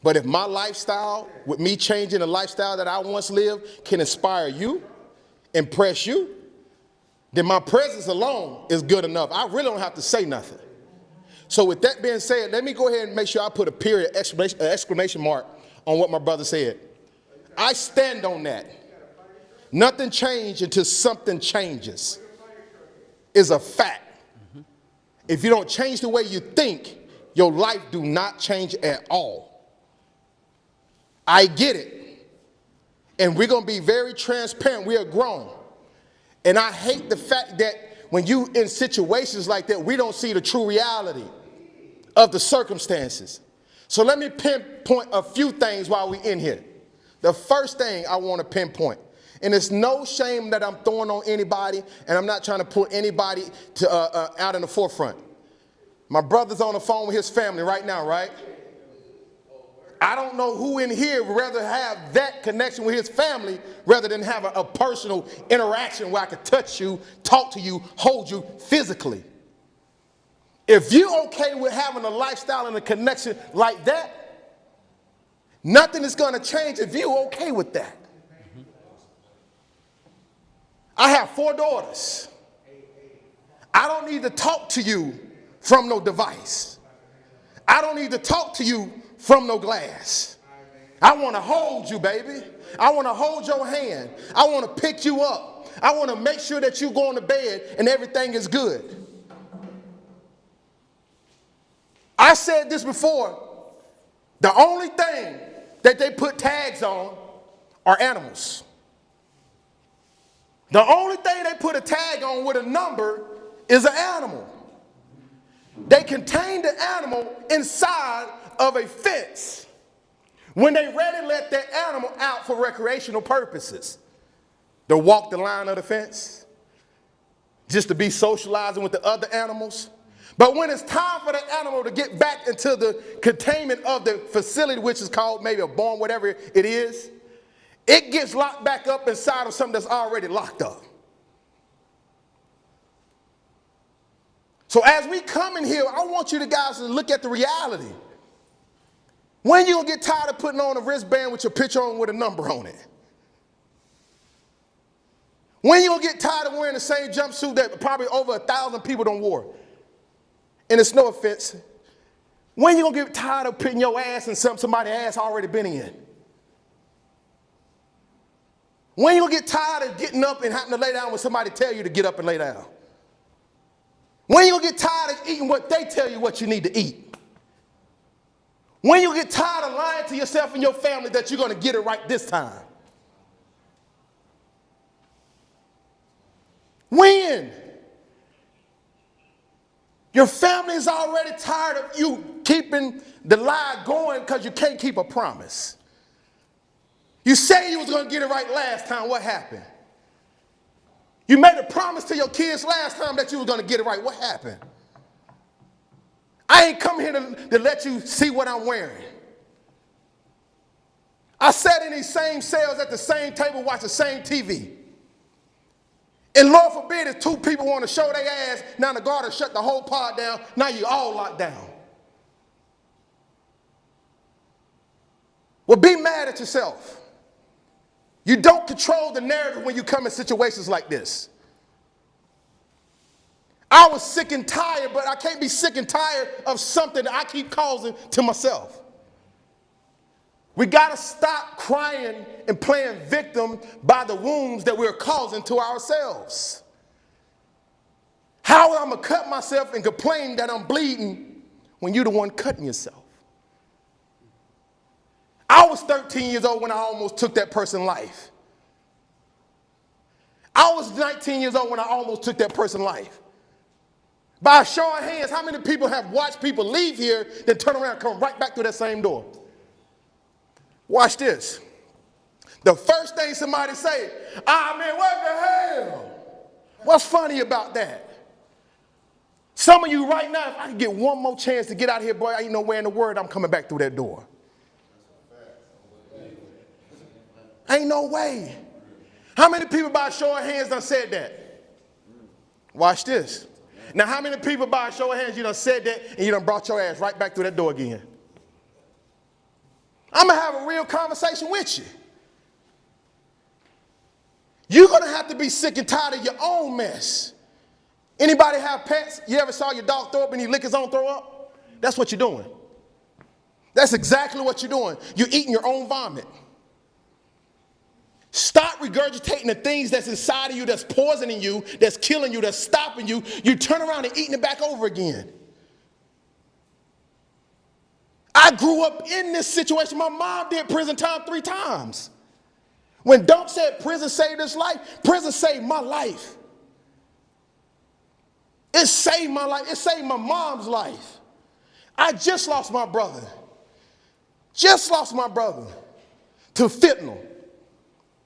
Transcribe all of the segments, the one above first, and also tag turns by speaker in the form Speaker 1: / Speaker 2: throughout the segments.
Speaker 1: But if my lifestyle, with me changing the lifestyle that I once lived, can inspire you, impress you, then my presence alone is good enough. I really don't have to say nothing. So with that being said, let me go ahead and make sure I put a period, exclamation mark on what my brother said. I stand on that. Nothing changed until something changes. Is a fact. If you don't change the way you think, your life do not change at all. I get it. And we're going to be very transparent. We are grown. And I hate the fact that when you in situations like that, we don't see the true reality of the circumstances. So let me pinpoint a few things while we're in here. The first thing I want to pinpoint, and it's no shame that I'm throwing on anybody, and I'm not trying to put anybody out in the forefront. My brother's on the phone with his family right now, right? I don't know who in here would rather have that connection with his family rather than have a personal interaction where I could touch you, talk to you, hold you physically. If you're okay with having a lifestyle and a connection like that, nothing is going to change if you're okay with that. I have 4 daughters. I don't need to talk to you from no device. I don't need to talk to you from no glass. I want to hold you, baby. I want to hold your hand. I want to pick you up. I want to make sure that you go to bed and everything is good. I said this before. The only thing that they put tags on are animals. The only thing they put a tag on with a number is an animal. They contain the animal inside of a fence. When they ready, let that animal out for recreational purposes. To walk the line of the fence, just to be socializing with the other animals. But when it's time for the animal to get back into the containment of the facility, which is called maybe a barn, whatever it is, it gets locked back up inside of something that's already locked up. So as we come in here, I want you guys to look at the reality. When you gonna get tired of putting on a wristband with your picture on with a number on it? When you gonna get tired of wearing the same jumpsuit that probably over 1,000 people don't wear? And it's no offense. When you gonna get tired of putting your ass in something somebody's ass already been in? When you gonna get tired of getting up and having to lay down when somebody tell you to get up and lay down? When you gonna get tired of eating what they tell you what you need to eat? When you get tired of lying to yourself and your family that you're gonna get it right this time? When? Your family is already tired of you keeping the lie going because you can't keep a promise. You say you was going to get it right last time. What happened? You made a promise to your kids last time that you were going to get it right. What happened? I ain't come here to let you see what I'm wearing. I sat in these same cells at the same table, watch the same TV. And Lord forbid if 2 people want to show their ass, now the guard has shut the whole pod down, now you all locked down. Well, be mad at yourself. You don't control the narrative when you come in situations like this. I was sick and tired, but I can't be sick and tired of something that I keep causing to myself. We got to stop crying and playing victim by the wounds that we're causing to ourselves. How am I going to cut myself and complain that I'm bleeding when you're the one cutting yourself? I was 13 years old when I almost took that person's life. I was 19 years old when I almost took that person's life. By a show of hands, how many people have watched people leave here, then turn around and come right back through that same door? Watch this. The first thing somebody say, man, what the hell? What's funny about that? Some of you right now, if I can get one more chance to get out of here, boy, I ain't no way in the world I'm coming back through that door. Ain't no way. How many people by a show of hands done said that? Watch this. Now, how many people by a show of hands you done said that and you done brought your ass right back through that door again? I'm going to have a real conversation with you. You're going to have to be sick and tired of your own mess. Anybody have pets? You ever saw your dog throw up and he lick his own throw up? That's what you're doing. That's exactly what you're doing. You're eating your own vomit. Stop regurgitating the things that's inside of you, that's poisoning you, that's killing you, that's stopping you. You turn around and eating it back over again. I grew up in this situation. My mom did prison time 3 times. When Dunk said prison saved his life, prison saved my life. It saved my life. It saved my mom's life. I just lost my brother. Just lost my brother to fentanyl.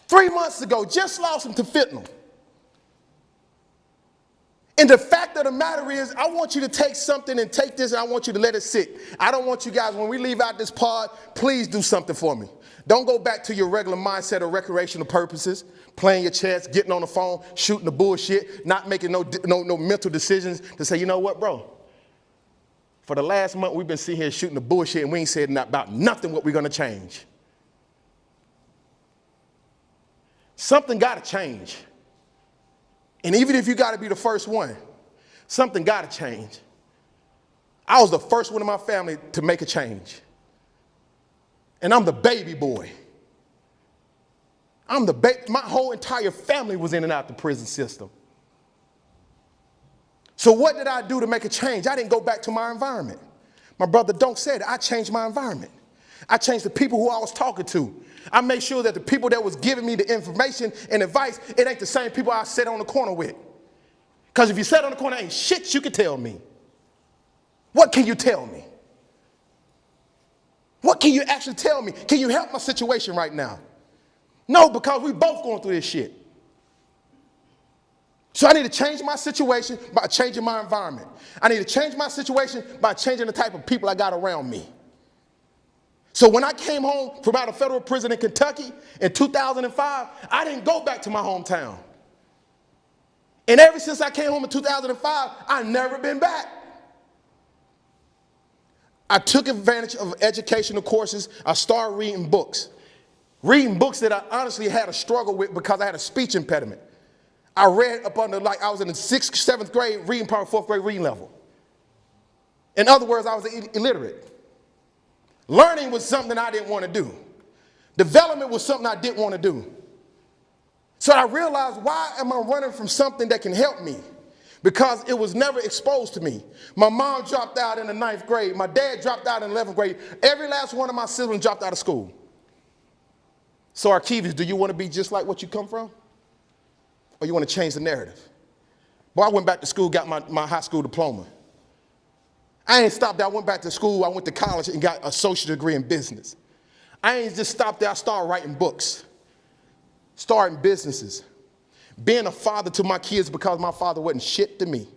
Speaker 1: 3 months ago, just lost him to fentanyl. And the fact of the matter is, I want you to take something and take this, and I want you to let it sit. I don't want you guys, when we leave out this pod, please do something for me. Don't go back to your regular mindset of recreational purposes, playing your chess, getting on the phone, shooting the bullshit, not making no mental decisions to say, you know what, bro? For the last month, we've been sitting here shooting the bullshit, and we ain't said about nothing what we're going to change. Something got to change. And even if you got to be the first one, something got to change. I was the first one in my family to make a change. And I'm the baby boy. My whole entire family was in and out the prison system. So what did I do to make a change? I didn't go back to my environment. My brother Dunk said it. I changed my environment. I changed the people who I was talking to. I made sure that the people that was giving me the information and advice, it ain't the same people I sat on the corner with. Because if you sat on the corner, ain't shit you can tell me. What can you tell me? What can you actually tell me? Can you help my situation right now? No, because we both going through this shit. So I need to change my situation by changing my environment. I need to change my situation by changing the type of people I got around me. So when I came home from out of federal prison in Kentucky in 2005, I didn't go back to my hometown. And ever since I came home in 2005, I've never been back. I took advantage of educational courses. I started reading books. Reading books that I honestly had a struggle with because I had a speech impediment. I read up under, I was in the 6th, 7th grade reading, probably 4th grade reading level. In other words, I was illiterate. Learning was something I didn't want to do. Development was something I didn't want to do. So I realized, why am I running from something that can help me? Because it was never exposed to me. My mom dropped out in the 9th grade. My dad dropped out in the 11th grade. Every last one of my siblings dropped out of school. So Arkevius, do you want to be just like what you come from? Or you want to change the narrative? Boy, I went back to school, got my high school diploma. I ain't stopped there. I went back to school. I went to college and got an associate degree in business. I ain't just stopped there. I started writing books, starting businesses, being a father to my kids because my father wasn't shit to me.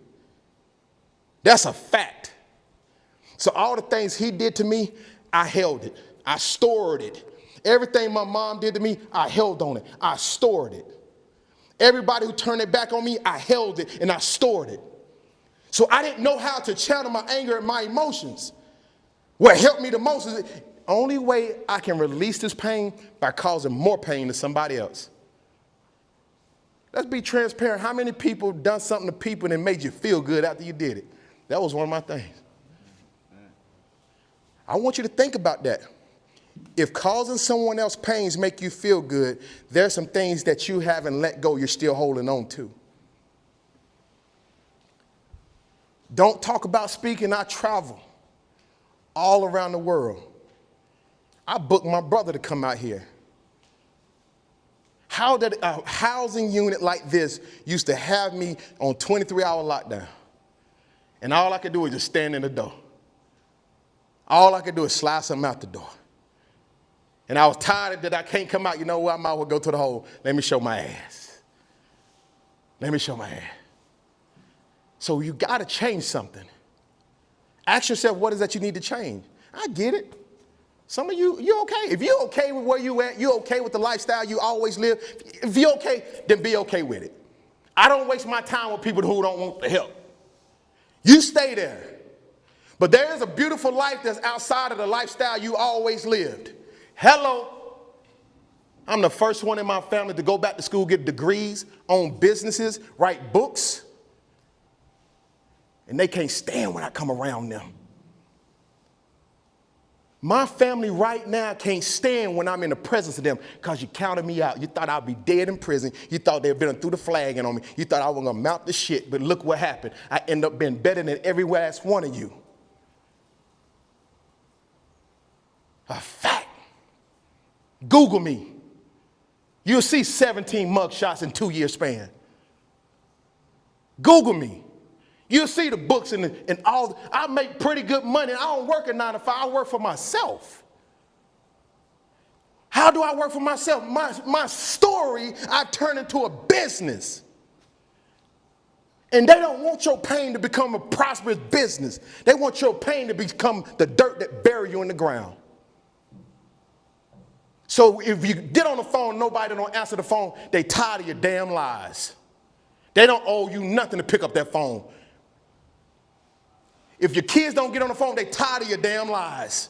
Speaker 1: That's a fact. So all the things he did to me, I held it. I stored it. Everything my mom did to me, I held on it. I stored it. Everybody who turned their back on me, I held it and I stored it. So I didn't know how to channel my anger and my emotions. What helped me the most is the only way I can release this pain by causing more pain to somebody else. Let's be transparent. How many people done something to people and made you feel good after you did it? That was one of my things. I want you to think about that. If causing someone else pains make you feel good, there's some things that you haven't let go you're still holding on to. Don't talk about speaking. I travel all around the world. I booked my brother to come out here. How did a housing unit like this used to have me on 23-hour lockdown? And all I could do is just stand in the door. All I could do is slide something out the door. And I was tired that I can't come out. You know what? I might as well go to the hole. Let me show my ass. Let me show my ass. So you got to change something. Ask yourself, what is that you need to change? I get it. Some of you, you're okay. If you're okay with where you at, you're okay with the lifestyle you always live, if you're okay, then be okay with it. I don't waste my time with people who don't want the help. You stay there. But there is a beautiful life that's outside of the lifestyle you always lived. Hello. I'm the first one in my family to go back to school, get degrees, own businesses, write books. And they can't stand when I come around them. My family right now can't stand when I'm in the presence of them because you counted me out. You thought I'd be dead in prison. You thought they'd been through the flagging on me. You thought I was going to mount the shit, but look what happened. I end up being better than every last one of you. A fact. Google me. You'll see 17 mugshots in 2 year span. Google me. You'll see the books and all. I make pretty good money. I don't work a 9 to 5. I work for myself. How do I work for myself? My story, I turn into a business. And they don't want your pain to become a prosperous business. They want your pain to become the dirt that bury you in the ground. So if you get on the phone, nobody don't answer the phone, they tired of your damn lies. They don't owe you nothing to pick up that phone. If your kids don't get on the phone, they tired of your damn lies.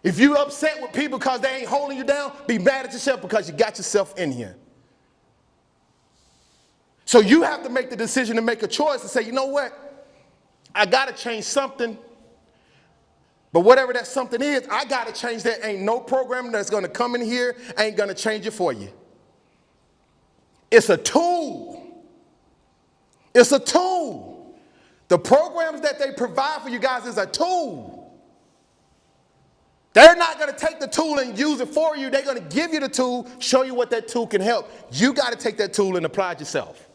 Speaker 1: If you upset with people because they ain't holding you down, be mad at yourself because you got yourself in here. So you have to make the decision to make a choice and say, you know what? I got to change something. But whatever that something is, I got to change that. Ain't no program that's going to come in here, ain't going to change it for you. It's a tool. It's a tool. The programs that they provide for you guys is a tool. They're not going to take the tool and use it for you. They're going to give you the tool, show you what that tool can help. You got to take that tool and apply it yourself.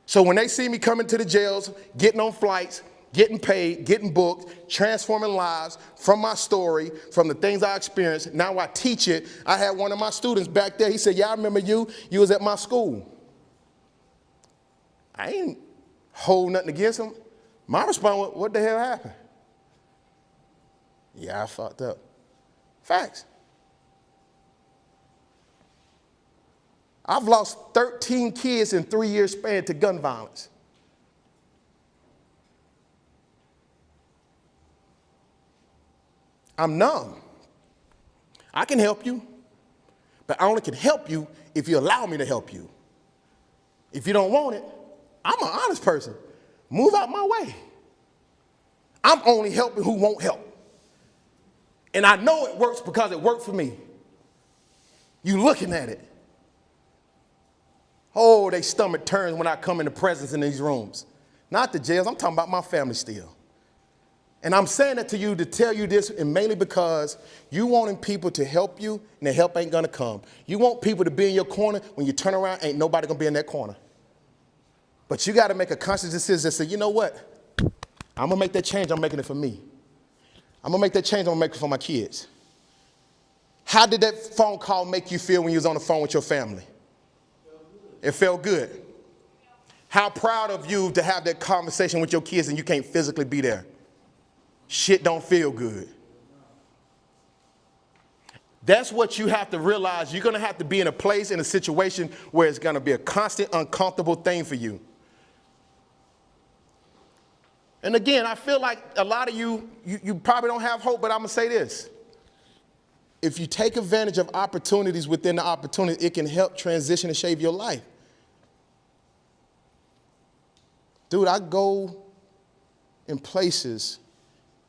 Speaker 1: So when they see me coming to the jails, getting on flights, getting paid, getting booked, transforming lives from my story, from the things I experienced, now I teach it. I had one of my students back there. He said, yeah, I remember you. You was at my school. I ain't hold nothing against him. My response was, what the hell happened? Yeah, I fucked up. Facts. I've lost 13 kids in 3 years span to gun violence. I'm numb. I can help you, but I only can help you if you allow me to help you. If you don't want it, I'm an honest person. Move out my way. I'm only helping who won't help. And I know it works because it worked for me. You looking at it. Oh, they stomach turns when I come into presence in these rooms. Not the jails, I'm talking about my family still. And I'm saying that to you to tell you this, and mainly because you wanting people to help you, and the help ain't gonna come. You want people to be in your corner. When you turn around, ain't nobody gonna be in that corner. But you gotta make a conscious decision and say, you know what? I'm gonna make that change, I'm making it for me. I'm gonna make that change, I'm gonna make it for my kids. How did that phone call make you feel when you was on the phone with your family? It felt good. How proud of you to have that conversation with your kids and you can't physically be there? Shit don't feel good. That's what you have to realize. You're going to have to be in a place, in a situation where it's going to be a constant, uncomfortable thing for you. And again, I feel like a lot of you probably don't have hope, but I'm going to say this. If you take advantage of opportunities within the opportunity, it can help transition and shape your life. Dude, I go in places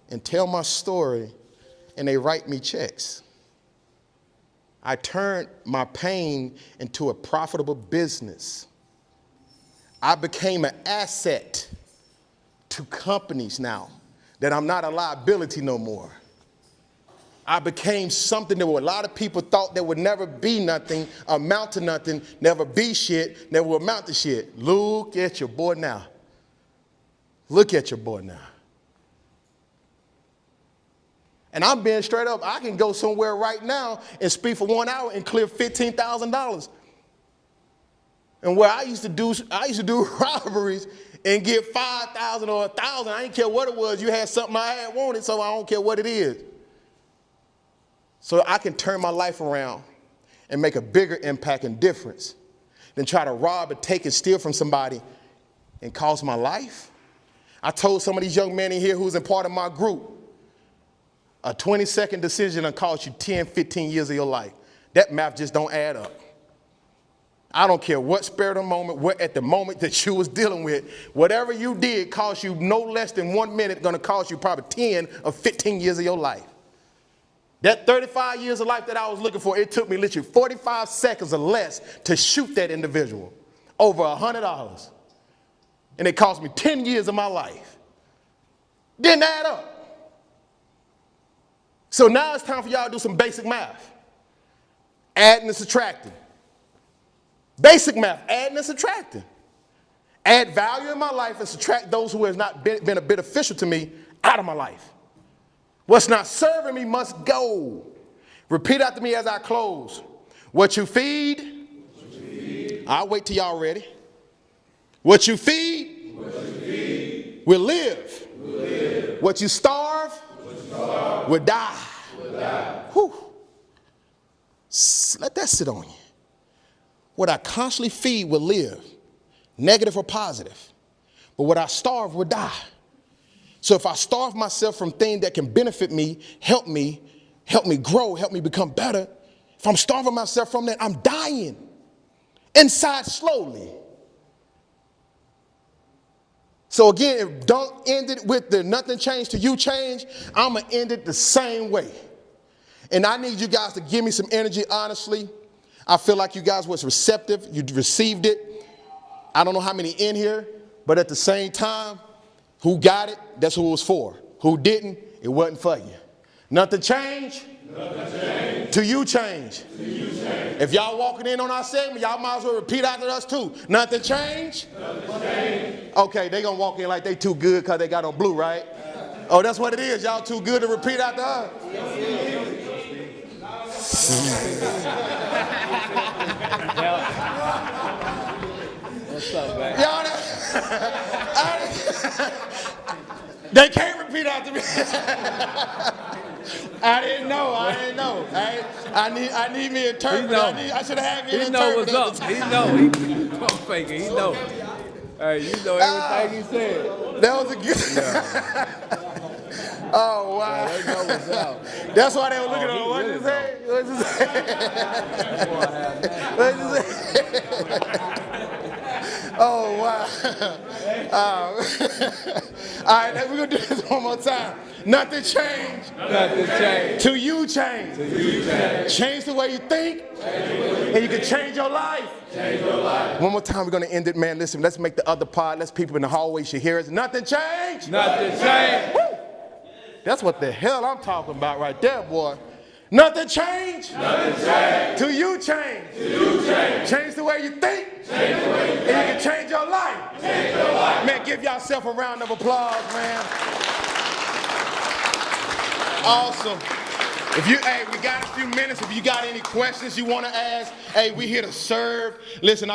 Speaker 1: and tell my story, and they write me checks. I turned my pain into a profitable business. I became an asset to companies now, that I'm not a liability no more. I became something that a lot of people thought that would never be nothing, amount to nothing, never be shit, never will amount to shit. Look at your boy now. Look at your boy now. And I'm being straight up. I can go somewhere right now and speak for 1 hour and clear $15,000. And where I used to do robberies and get 5,000 or 1,000. I didn't care what it was. You had something I had wanted, so I don't care what it is. So I can turn my life around and make a bigger impact and difference than try to rob and take and steal from somebody and cost my life. I told some of these young men in here who was in part of my group, A 20-second decision will cost you 10, 15 years of your life. That math just don't add up. I don't care what spur of the moment, what at the moment that you was dealing with, whatever you did cost you no less than 1 minute, going to cost you probably 10 or 15 years of your life. That 35 years of life that I was looking for, it took me literally 45 seconds or less to shoot that individual. Over $100. And it cost me 10 years of my life. Didn't add up. So now it's time for y'all to do some basic math. Adding and subtracting. Basic math, adding and subtracting. Add value in my life and subtract those who have not been a beneficial to me out of my life. What's not serving me must go. Repeat after me as I close. What you feed, I'll wait till y'all ready. What you feed, will live. What you starve, will die. Whew. Let that sit on you. What I constantly feed will live, negative or positive. But what I starve will die. So if I starve myself from things that can benefit me, help me grow, help me become better, if I'm starving myself from that, I'm dying inside slowly. So again, don't end it with the nothing changed to you change. I'm going to end it the same way. And I need you guys to give me some energy, honestly. I feel like you guys was receptive. You received it. I don't know how many in here, but at the same time, who got it, that's who it was for. Who didn't, it wasn't for you. Nothing changed. To you change. If y'all walking in on our segment, y'all might as well repeat after us too. Nothing changed. Okay, they gonna walk in like they too good because they got on blue, right? Oh, that's what it is. Y'all too good to repeat after us.
Speaker 2: What's up, man?
Speaker 1: Y'all, they can't repeat after me. I didn't know. I need me an interpreter. I should have had me an interpreter.
Speaker 2: He know what's up. He know. He don't fake it. He know. Hey, you know everything he said.
Speaker 1: That was a good. Yeah. Oh, wow.
Speaker 2: Yeah, they know what's up.
Speaker 1: That's why they were looking at me. What did you say? What did you say? Oh, wow. All right, we're going to do this one more time. Nothing changed.
Speaker 2: Nothing changed.
Speaker 1: Till you change. Change the way you think, and you can change your life. One more time, we're going to end it, man. Listen, let's make the other part. Let's people in the hallway should hear us. Nothing changed.
Speaker 2: Nothing changed.
Speaker 1: Woo! That's what the hell I'm talking about right there, boy. Nothing changed. Nothing changed. Till you change. Change the way you think. And you can change your life. Man, give yourself a round of applause, man. Awesome. We got a few minutes. If you got any questions you want to ask, hey, we here to serve. Listen,